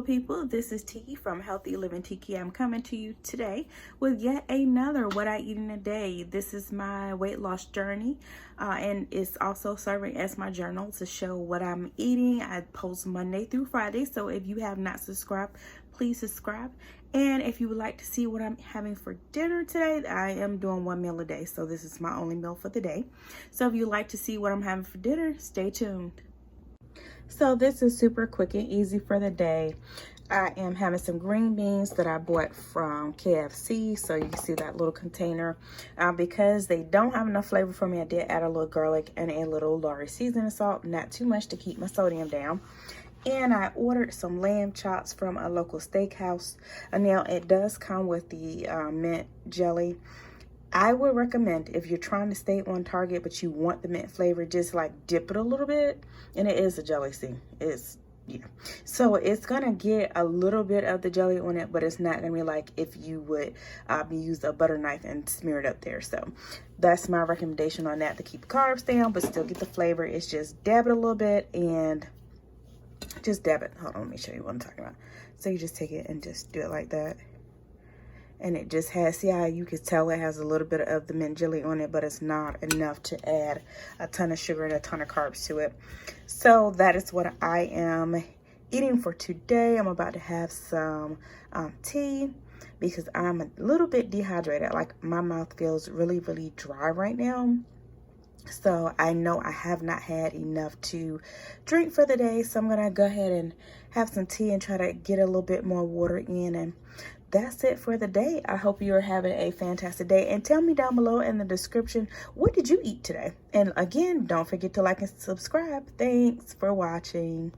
beautiful people. This is Tiki from Healthy Living Tiki. I'm coming to you today with yet another What I Eat in a Day. This is my weight loss journey, and it's also serving as my journal to show what I'm eating. I post Monday through Friday, so if you have not subscribed, please subscribe. And if you would like to see what I'm having for dinner today, I am doing one meal a day, so this is my only meal for the day. So if you'd like to see what I'm having for dinner, stay tuned. So this is super quick and easy for the day. I am having some green beans that I bought from KFC. So you can see that little container. Because they don't have enough flavor for me, I did add a little garlic and a little Lorry seasoning salt. Not too much to keep my sodium down. And I ordered some lamb chops from a local steakhouse. Now it does come with the mint jelly. I would recommend, if you're trying to stay on target but you want the mint flavor, just like dip it a little bit. And it is a jelly, see, so it's gonna get a little bit of the jelly on it, but it's not gonna be like if you would use a butter knife and smear it up there. So that's my recommendation on that, to keep carbs down but still get the flavor. It's just dab it a little bit and just dab it. Hold on, let me show you what I'm talking about. So you just take it and just do it like that. And it just has, see how you can tell it has a little bit of the mint jelly on it, but it's not enough to add a ton of sugar and a ton of carbs to it. So that is what I am eating for today. I'm about to have some tea because I'm a little bit dehydrated. Like, my mouth feels really, really dry right now. So I know I have not had enough to drink for the day. So I'm going to go ahead and have some tea and try to get a little bit more water in. And that's it for the day. I hope you're having a fantastic day. And tell me down below in the description, what did you eat today? And again, don't forget to like and subscribe. Thanks for watching.